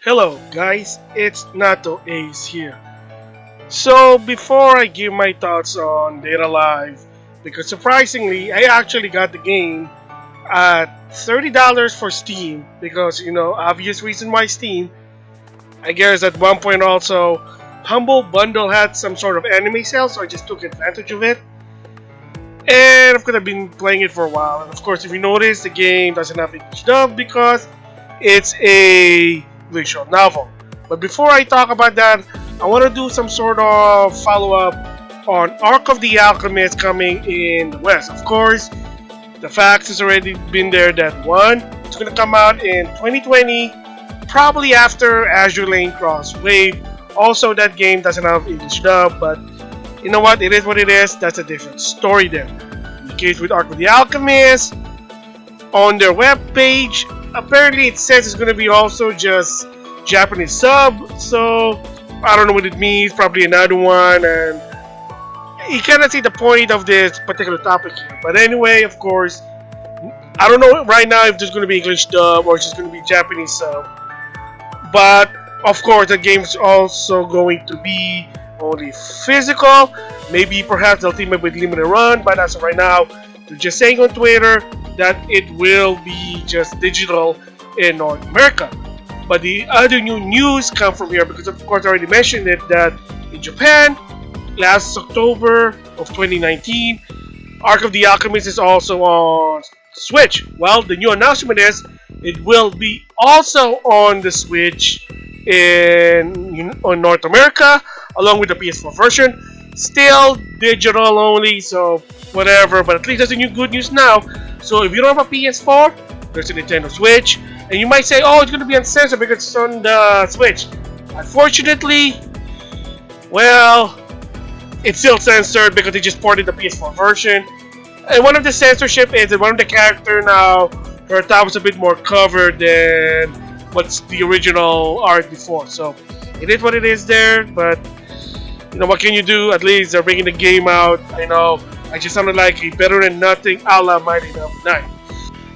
Hello guys, it's NautoAce here. So before I give my thoughts on Data Live, because surprisingly I actually got the game at $30 for Steam because obvious reason why Steam. I guess at one point also Humble Bundle had some sort of anime sale, so I just took advantage of it. And of course I've been playing it for a while, and of course if you notice the game doesn't have English dub because it's a visual novel. But before I talk about that, I want to do some sort of follow-up on Arc of the Alchemist coming in the West. Of course, the facts has already been there that one, it's going to come out in 2020, probably after Azure Lane Cross Wave. Also, that game doesn't have English dub, but you know what? It is what it is. That's a different story there. In the case with Arc of the Alchemist, on their webpage, apparently it says it's going to be also just Japanese sub, so I don't know what it means, probably another one, and you cannot see the point of this particular topic here. But anyway, of course, I don't know right now if there's going to be English dub or it's just going to be Japanese sub, but of course the game's also going to be only physical. Maybe perhaps they'll team up with Limited Run, but as of right now, they're just saying on Twitter that it will be just digital in North America. But the other new news come from here because of course I already mentioned it that in Japan, last October of 2019, Arc of the Alchemist is also on Switch. Well, the new announcement is it will be also on the Switch on North America along with the PS4 version. Still digital only, so whatever, but at least there's a new good news now. So if you don't have a PS4, there's a Nintendo Switch, and you might say, oh, it's going to be uncensored because it's on the Switch. Unfortunately, well, it's still censored because they just ported the PS4 version. And one of the censorship is that one of the character now, her top is a bit more covered than what's the original art before. So it is what it is there, but what can you do? At least they're bringing the game out. I know I just sounded like a better than nothing a la Mighty Number 9.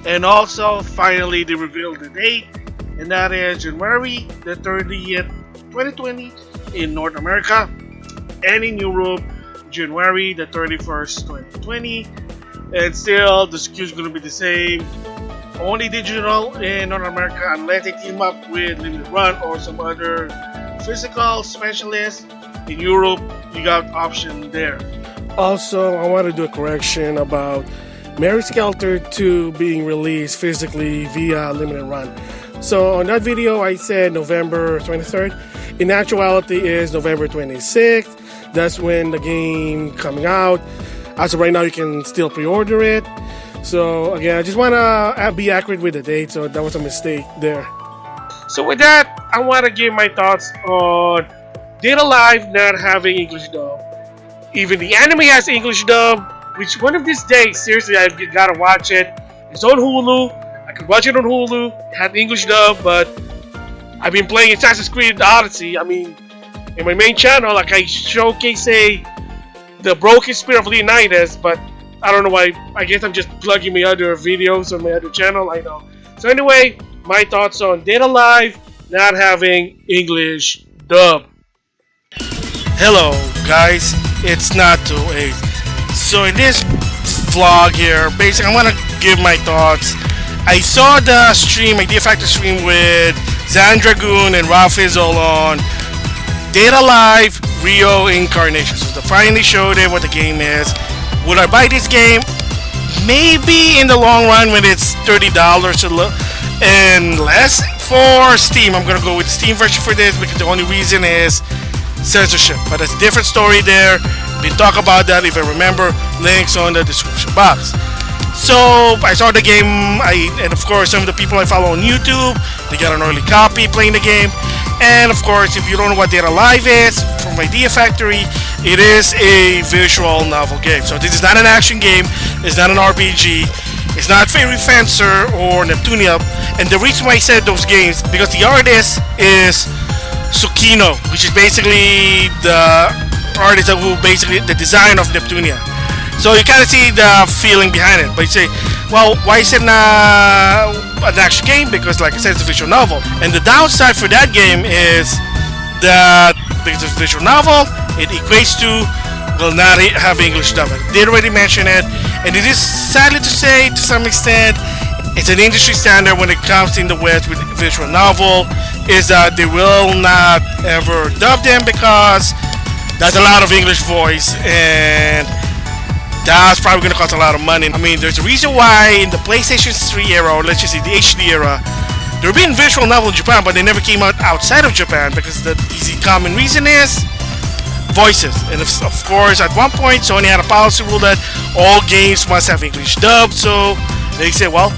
And also, finally, they revealed the date, and that is January the 30th, 2020 in North America, and in Europe, January the 31st, 2020. And still, the SKU is going to be the same. Only digital in North America unless they team up with Limited Run or some other physical specialist. In Europe, you got option there. Also, I want to do a correction about Mary Skelter 2 being released physically via Limited Run. So on that video, I said November 23rd. In actuality, is November 26th. That's when the game coming out. As of right now, you can still pre-order it. So again, I just want to be accurate with the date. So that was a mistake there. So with that, I want to give my thoughts on Data Live not having English dub. Even the anime has English dub, which one of these days, seriously, I gotta watch it. It's on Hulu. I could watch it on Hulu. It had English dub, but I've been playing Assassin's Creed Odyssey. I mean, in my main channel, like I showcase the Broken Spirit of Leonidas, but I don't know why. I guess I'm just plugging my other videos on my other channel. I know. So anyway, my thoughts on Data Live not having English dub. Hello guys, it's NautoAce. So in this vlog here, basically I want to give my thoughts. I saw the stream, my Factor stream with Zandragoon and Ralph Fizzle on Data Live Rio Reincarnation. So they finally showed it what the game is. Would I buy this game? Maybe in the long run when it's $30 and less. For Steam, I'm going to go with the Steam version for this because the only reason is censorship, but it's a different story there. We talk about that if I remember. Links on the description box. So I saw the game, and of course some of the people I follow on YouTube, they got an early copy playing the game. And of course, if you don't know what Data Live is, from Idea Factory, it is a visual novel game. So this is not an action game, it's not an RPG, it's not Fairy Fencer or Neptunia. And the reason why I said those games, because the artist is Tsukino, which is basically the artist who basically the design of Neptunia. So you kind of see the feeling behind it. But you say, well, why is it not an action game? Because, like I said, it's a visual novel. And the downside for that game is that because it's a visual novel, it equates to will not have English dub. I did already mention it, and it is sadly to say, to some extent, it's an industry standard when it comes in the West with visual novel, is that they will not ever dub them because that's a lot of English voice, and that's probably going to cost a lot of money. I mean, there's a reason why in the PlayStation 3 era, or let's just say the HD era, there were being visual novel in Japan, but they never came out outside of Japan because the easy common reason is voices. And of course, at one point, Sony had a policy rule that all games must have English dub. So they said, well,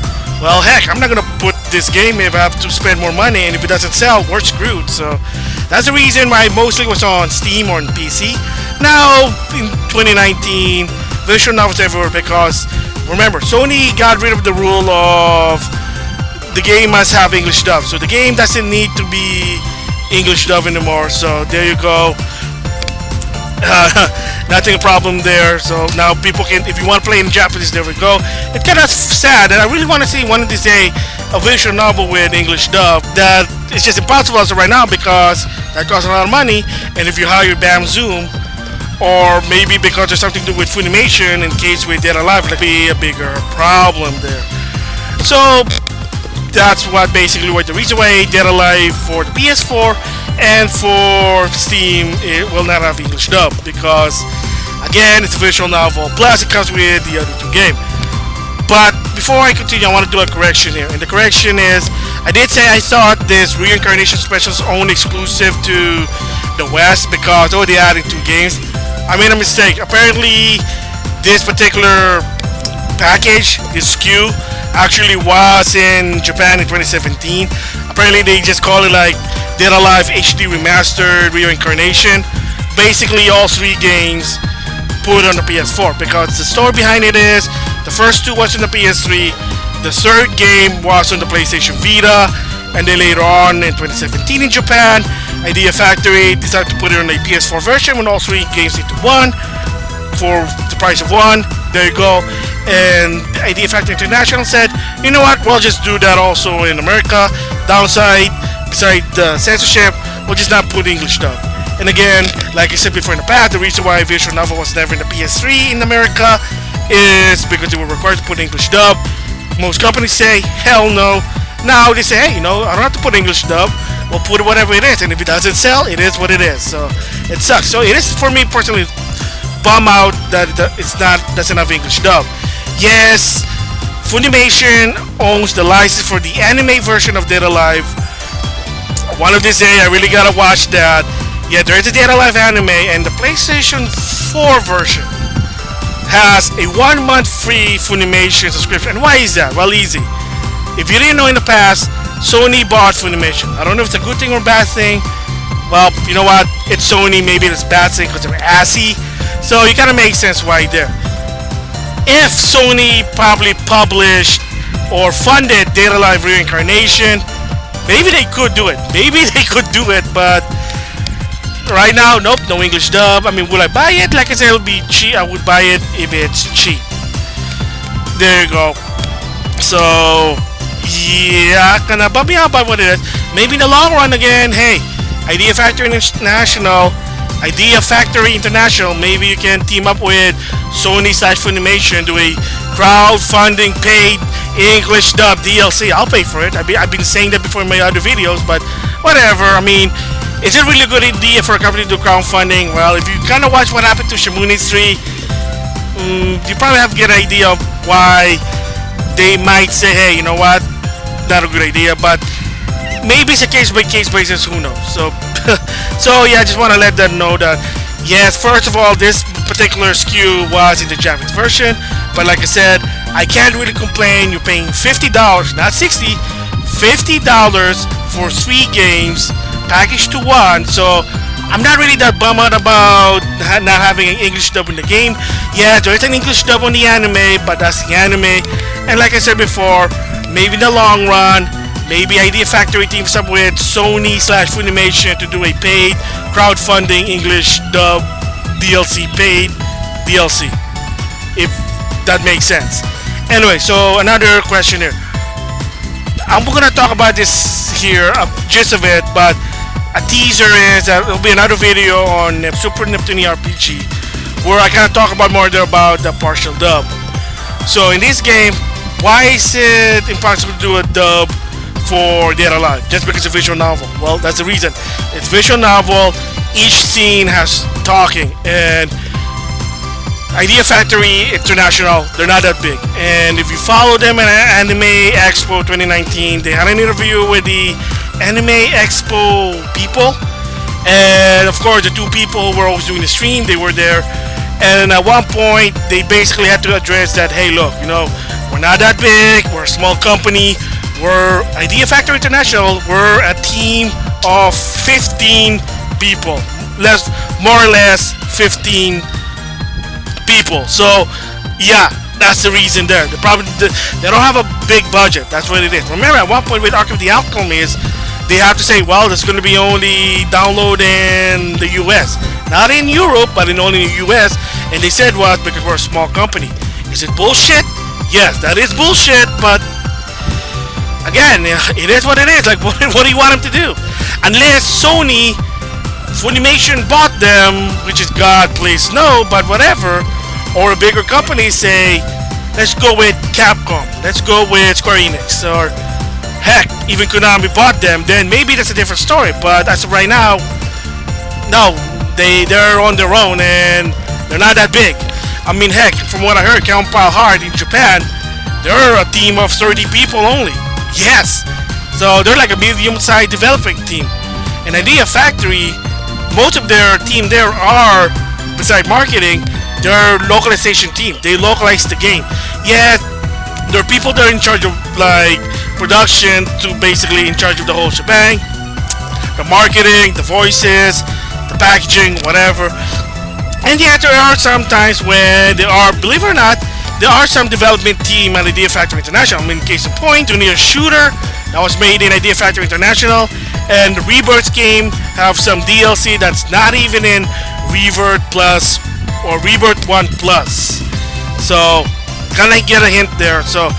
heck, I'm not gonna put this game if I have to spend more money, and if it doesn't sell, we're screwed. So that's the reason why mostly was on Steam or on PC. Now in 2019, visual novels everywhere because remember, Sony got rid of the rule of the game must have English dub. So the game doesn't need to be English dub anymore. So there you go. Nothing a problem there. So now people can, if you want to play in Japanese, there we go. It's kind of sad, and I really want to see one of these days a visual novel with English dub. That it's just impossible as of right now because that costs a lot of money. And if you hire Bam Zoom, or maybe because there's something to do with Funimation in case we're dead alive, it'll be a bigger problem there. So that's what basically what the reason why Dead Alive for the PS4 and for Steam it will not have English dub because again it's a visual novel plus it comes with the other two games. But before I continue, I want to do a correction here, and the correction is I did say I thought this Rio Reincarnation special is only exclusive to the West because they added two games. I made a mistake. Apparently this particular package, this SKU, actually was in Japan in 2017. Apparently they just call it like Dead Alive HD Remastered Rio Reincarnation. Basically all three games put on the PS4 because the story behind it is the first two was on the PS3, the third game was on the PlayStation Vita, and then later on in 2017 in Japan, Idea Factory decided to put it on a PS4 version when all three games into one for the price of one. There you go. And Idea Factory International said, you know what, we'll just do that also in America. Downside, besides the censorship, we'll just not put English dub. And again, like I said before in the past, the reason why visual novel was never in the PS3 in America is because they were required to put English dub. Most companies say, hell no. Now they say, hey, I don't have to put English dub. We'll put it whatever it is, and if it doesn't sell, it is what it is. So it sucks. So it is for me personally bum out that doesn't have English dub. Yes, Funimation owns the license for the anime version of Dead Alive. One of these days, I really gotta watch that. Yeah, there is a Dead Alive anime, and the PlayStation 4 version has a 1 month free Funimation subscription. And why is that? Well, easy. If you didn't know in the past, Sony bought Funimation. I don't know if it's a good thing or a bad thing. Well, you know what? It's Sony. Maybe it's a bad thing because they're assy. So it kind of makes sense why there. If Sony probably published or funded Dead Alive Reincarnation, maybe they could do it. But right now, nope, no English dub. I mean, will I buy it? Like I said, it'll be cheap. I would buy it if it's cheap. There you go. So yeah, kind of bump me out by what it is. Maybe in the long run again, hey, Idea Factory International, maybe you can team up with Sony/Funimation, do a crowdfunding paid English dub DLC. I'll pay for it. I've been saying that before in my other videos, but whatever. I mean, is it really a good idea for a company to do crowdfunding? Well, if you kind of watch what happened to Shimune 3, you probably have a good idea of why they might say, hey, you know what, not a good idea, but maybe it's a case-by-case basis, who knows. So so yeah, I just want to let them know that yes, first of all, this particular SKU was in the Japanese version, but like I said, I can't really complain. You're paying $50, not $60, $50 for 3 games packaged to one. So I'm not really that bummed out about not having an English dub in the game. Yeah, there is an English dub on the anime, but that's the anime. And like I said before, maybe in the long run, maybe Idea Factory teams up with Sony/Funimation to do a paid crowdfunding English dub DLC, paid DLC. if that makes sense. Anyway, so another question here. I'm gonna talk about this here, gist of it, but a teaser is that there'll be another video on Super Neptune RPG where I kind of talk about more there about the partial dub. So in this game, why is it impossible to do a dub for Dead or Alive? Just because it's a visual novel. Well, that's the reason. It's visual novel. Each scene has talking, and Idea Factory International, they're not that big. And if you follow them in Anime Expo 2019, they had an interview with the Anime Expo people. And of course, the two people who were always doing the stream, they were there. And at one point, they basically had to address that, hey, look, we're not that big. We're a small company. We're Idea Factory International. We're a team of 15 people. More or less 15 people. So yeah, that's the reason there. They don't have a big budget. That's what it is. Remember, at one point with Ark of the Alchemist, they have to say, well, it's going to be only download in the US, not in Europe, but only in the US. And they said, well, because we're a small company. Is it bullshit? Yes, that is bullshit. But again, it is what it is. Like, what do you want them to do? Unless Sony Funimation bought them, which is God please no, but whatever. Or a bigger company say, let's go with Capcom, let's go with Square Enix, or heck, even Konami bought them, then maybe that's a different story. But as of right now, no, they're on their own and they're not that big. I mean, heck, from what I heard, Compile Hard in Japan, they're a team of 30 people only. Yes, so they're like a medium-sized developing team. And Idea Factory, most of their team there are, besides marketing, they're localization team. They localize the game. Yeah, there are people that are in charge of like production, to basically in charge of the whole shebang, the marketing, the voices, the packaging, whatever. And yeah, there are some times when there are, believe it or not, there are some development team at Idea Factory International. I mean, case in point, Junior Shooter that was made in Idea Factory International, and the Rebirth game have some DLC that's not even in Rebirth Plus or Rebirth 1 Plus. So, kind of get a hint there. So,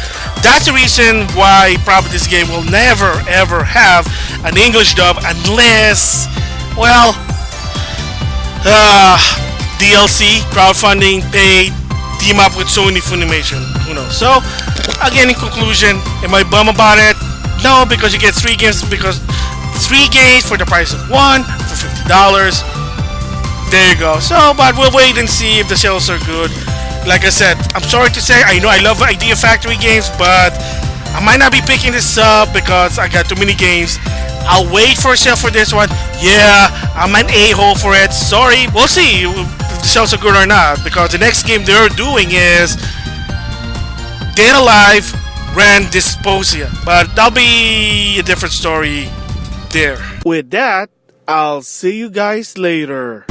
that's the reason why probably this game will never ever have an English dub unless, well, DLC, crowdfunding, paid, team up with Sony Funimation. Who knows? So, again, in conclusion, am I bummed about it? No, because you get 3 games, because 3 games for the price of 1 for $50. There you go. So, but we'll wait and see if the sales are good. Like I said, I'm sorry to say, I know I love Idea Factory games, but I might not be picking this up because I got too many games. I'll wait for a sale for this one. Yeah, I'm an a-hole for it. Sorry. We'll see if the sales are good or not, because the next game they're doing is Dead Alive Ran Disposia. But that'll be a different story there. With that, I'll see you guys later.